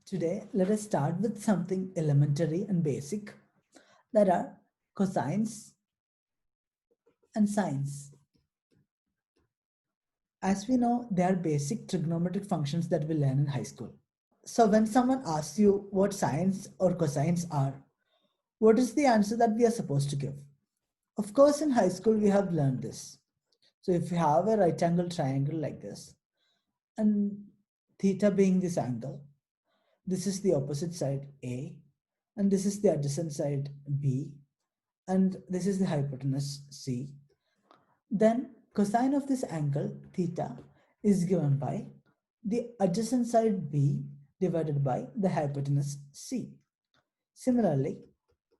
Today, let us start with something elementary and basic, that are cosines and sines. As we know, they are basic trigonometric functions that we learn in high school. So when someone asks you what sines or cosines are, what is the answer that we are supposed to give? Of course, in high school, we have learned this. So if you have a right angle triangle like this, and theta being this angle, this is the opposite side A, and this is the adjacent side B, and this is the hypotenuse C. Then cosine of this angle theta is given by the adjacent side B divided by the hypotenuse C. Similarly,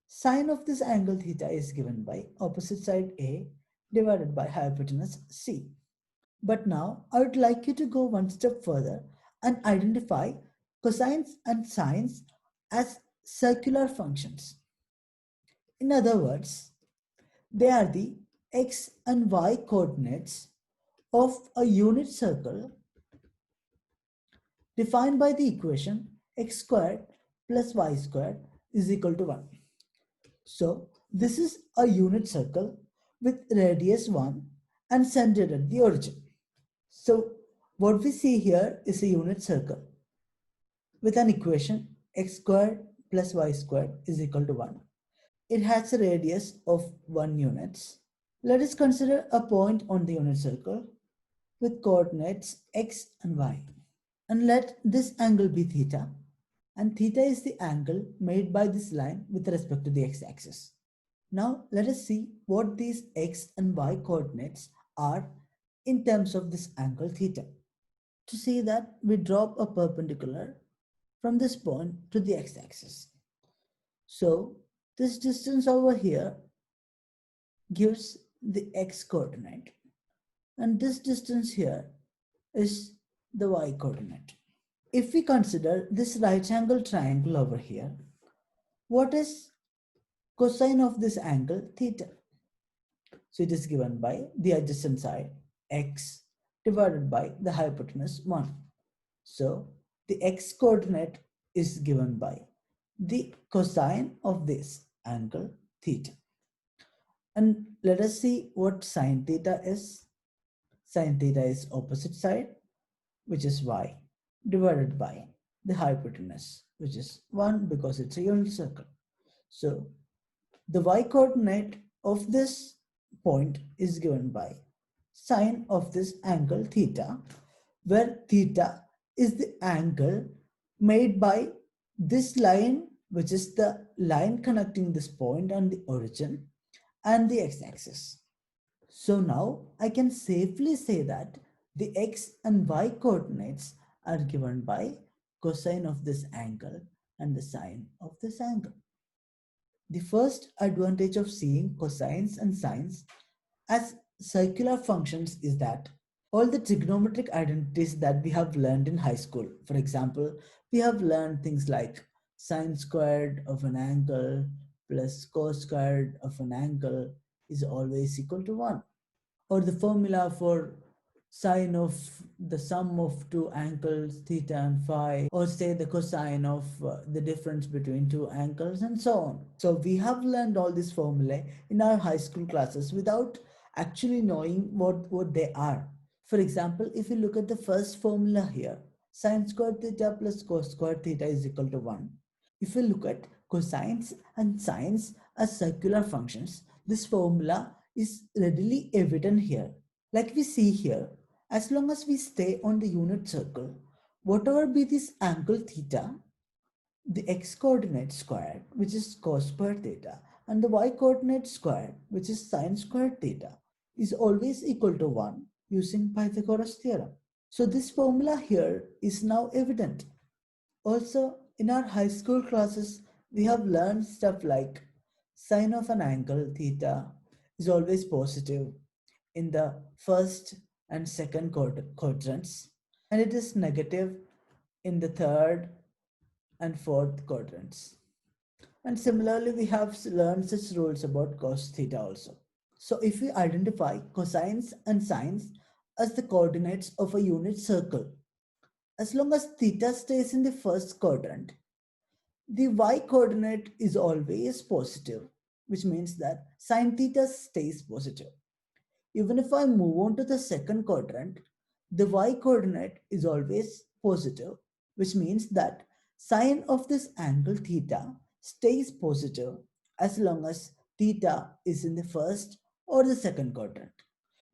sine of this angle theta is given by opposite side A divided by hypotenuse C. But now I would like you to go one step further and identify cosines and sines as circular functions. In other words, they are the x and y coordinates of a unit circle defined by the equation x squared plus y squared is equal to 1. So this is a unit circle with radius 1 and centered at the origin. So what we see here is a unit circle with an equation x squared plus y squared is equal to 1. It has a radius of 1 units. Let us consider a point on the unit circle with coordinates x and y. And let this angle be theta. And theta is the angle made by this line with respect to the x-axis. Now let us see what these x and y coordinates are in terms of this angle theta. To see that, we drop a perpendicular from this point to the x-axis. So this distance over here gives the x coordinate, and this distance here is the y coordinate. If we consider this right angle triangle over here, what is cosine of this angle theta? So it is given by the adjacent side x divided by the hypotenuse 1. So the x coordinate is given by the cosine of this angle theta. And let us see what sine theta is. Sine theta is opposite side, which is y, divided by the hypotenuse, which is 1 because it's a unit circle. So the y coordinate of this point is given by sine of this angle theta, where theta is the angle made by this line, which is the line connecting this point and the origin, and the x-axis. So now I can safely say that the x and y coordinates are given by cosine of this angle and the sine of this angle. The first advantage of seeing cosines and sines as circular functions is that all the trigonometric identities that we have learned in high school, for example, we have learned things like sine squared of an angle plus cos squared of an angle is always equal to 1, or the formula for sine of the sum of two angles theta and phi, or say the cosine of the difference between two angles, and so on. So we have learned all these formulae in our high school classes without actually knowing what they are. For example, if you look at the first formula here, sine squared theta plus cos squared theta is equal to 1. If we look at cosines and sines as circular functions, this formula is readily evident here. Like we see here, as long as we stay on the unit circle, whatever be this angle theta, the x coordinate squared, which is cos squared theta, and the y coordinate squared, which is sine squared theta, is always equal to 1 using Pythagoras theorem. So this formula here is now evident. Also, in our high school classes, we have learned stuff like sine of an angle theta is always positive in the first and second quadrants, and it is negative in the third and fourth quadrants. And similarly, we have learned such rules about cos theta also. So if we identify cosines and sines as the coordinates of a unit circle, As long as theta stays in the first quadrant, the y coordinate is always positive, which means that sine theta stays positive. Even if I move on to the second quadrant, the y coordinate is always positive, which means that sine of this angle theta stays positive as long as theta is in the first or the second quadrant.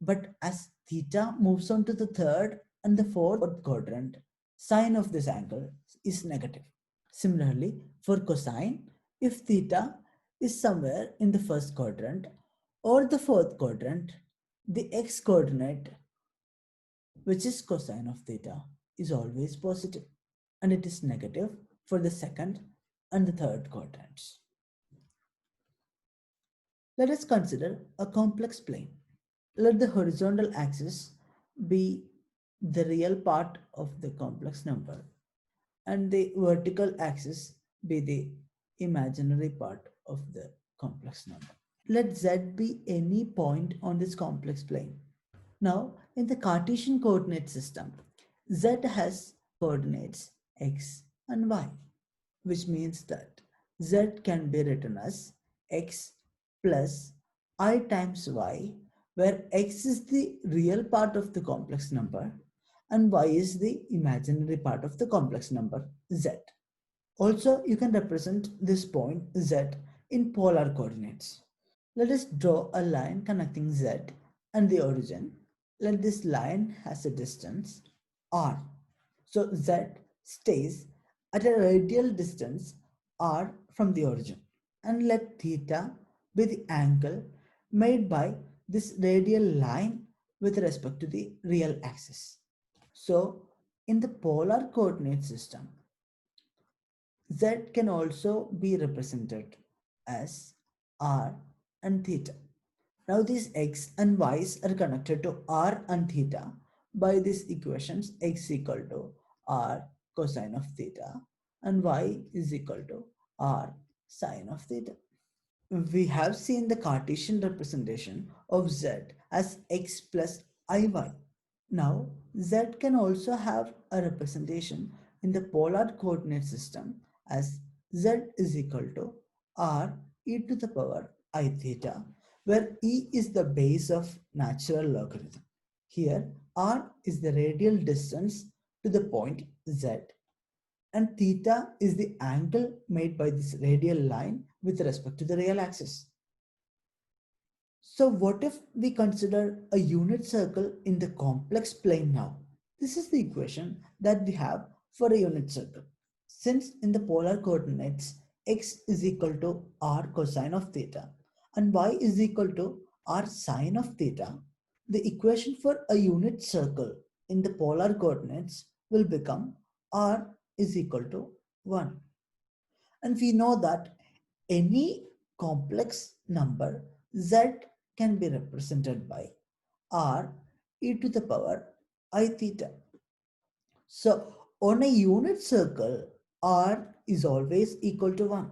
But as theta moves on to the third and the fourth quadrant, sine of this angle is negative. Similarly, for cosine, if theta is somewhere in the first quadrant or the fourth quadrant, the x coordinate, which is cosine of theta, is always positive, and it is negative for the second and the third quadrants. Let us consider a complex plane. Let the horizontal axis be the real part of the complex number and the vertical axis be the imaginary part of the complex number. Let z be any point on this complex plane. Now, in the Cartesian coordinate system, z has coordinates x and y, which means that z can be written as x plus I times y, where x is the real part of the complex number and y is the imaginary part of the complex number z. Also, you can represent this point z in polar coordinates. Let us draw a line connecting z and the origin. Let this line has a distance r. So z stays at a radial distance r from the origin. And let theta be the angle made by this radial line with respect to the real axis. So in the polar coordinate system, z can also be represented as r and theta. Now these x and y's are connected to r and theta by these equations: x equal to r cosine of theta and y is equal to r sine of theta. We have seen the Cartesian representation of z as x plus iy. Now z can also have a representation in the polar coordinate system as z is equal to r e to the power I theta, where e is the base of natural logarithm. Here r is the radial distance to the point z and theta is the angle made by this radial line with respect to the real axis. So what if we consider a unit circle in the complex plane now? This is the equation that we have for a unit circle. Since in the polar coordinates x is equal to r cosine of theta and y is equal to r sine of theta, the equation for a unit circle in the polar coordinates will become r is equal to 1. And we know that any complex number z can be represented by r e to the power I theta. So on a unit circle, r is always equal to 1.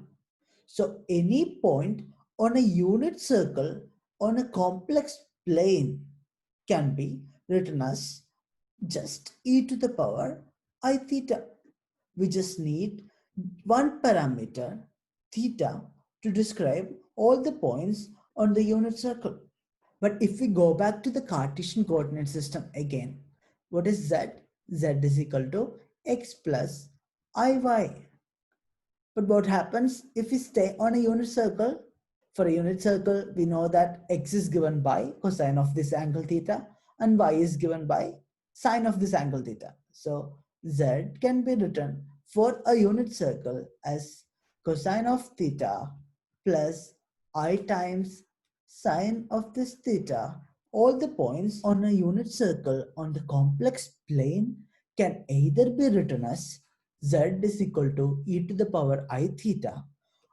So any point on a unit circle on a complex plane can be written as just e to the power I theta. We just need one parameter theta to describe all the points on the unit circle. But if we go back to the Cartesian coordinate system again, what is z? Z is equal to x plus iy. But what happens if we stay on a unit circle? For a unit circle, we know that x is given by cosine of this angle theta and y is given by sine of this angle theta. So z can be written for a unit circle as cosine of theta plus I times sine of this theta. All the points on a unit circle on the complex plane can either be written as z is equal to e to the power I theta,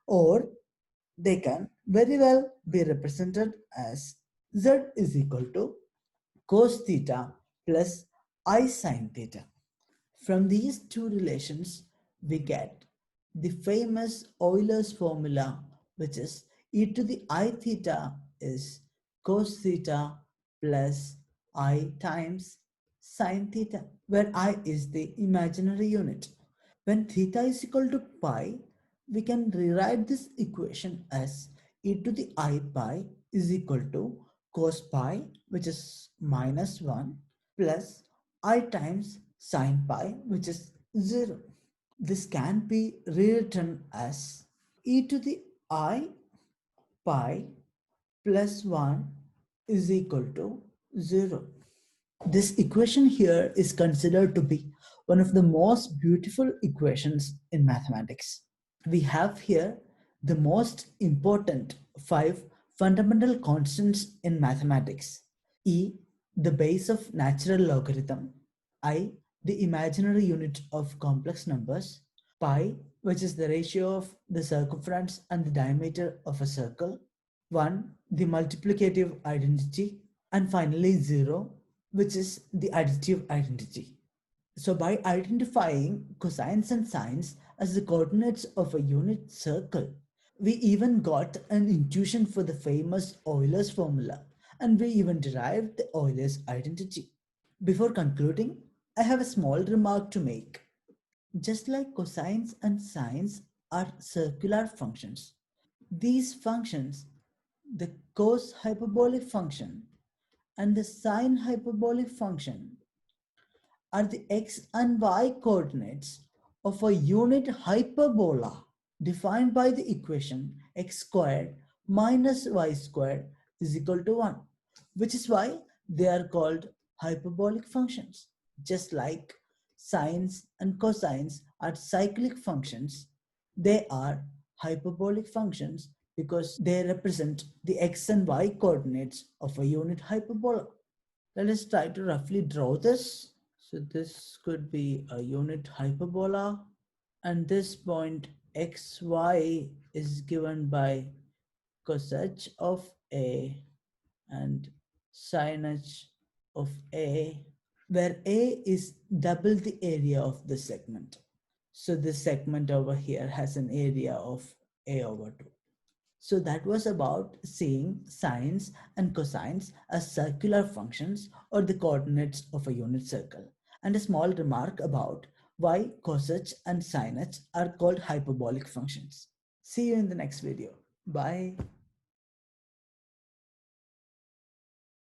or they can very well be represented as z is equal to cos theta plus I sine theta. From these two relations, we get the famous Euler's formula, which is e to the I theta is cos theta plus I times sine theta, where I is the imaginary unit. When theta is equal to pi, we can rewrite this equation as e to the I pi is equal to cos pi, which is minus 1, plus I times sine pi, which is 0. This can be rewritten as e to the I pi plus 1 is equal to 0. This equation here is considered to be one of the most beautiful equations in mathematics. We have here the most important 5 fundamental constants in mathematics. E, the base of natural logarithm. I, the imaginary unit of complex numbers. Pi, which is the ratio of the circumference and the diameter of a circle. 1, the multiplicative identity. And finally 0, which is the additive identity. So by identifying cosines and sines as the coordinates of a unit circle, we even got an intuition for the famous Euler's formula, and we even derived the Euler's identity. Before concluding, I have a small remark to make. Just like cosines and sines are circular functions, these functions, the cos hyperbolic function and the sine hyperbolic function, are the x and y coordinates of a unit hyperbola defined by the equation x squared minus y squared is equal to 1, which is why they are called hyperbolic functions. Just like sines and cosines are cyclic functions, they are hyperbolic functions because they represent the x and y coordinates of a unit hyperbola. Let us try to roughly draw this. So this could be a unit hyperbola, and this point xy is given by cosec of A and sinH of A, where A is double the area of the segment. So this segment over here has an area of A over 2. So that was about seeing sines and cosines as circular functions or the coordinates of a unit circle, and a small remark about why cosec and sinH are called hyperbolic functions. See you in the next video. Bye.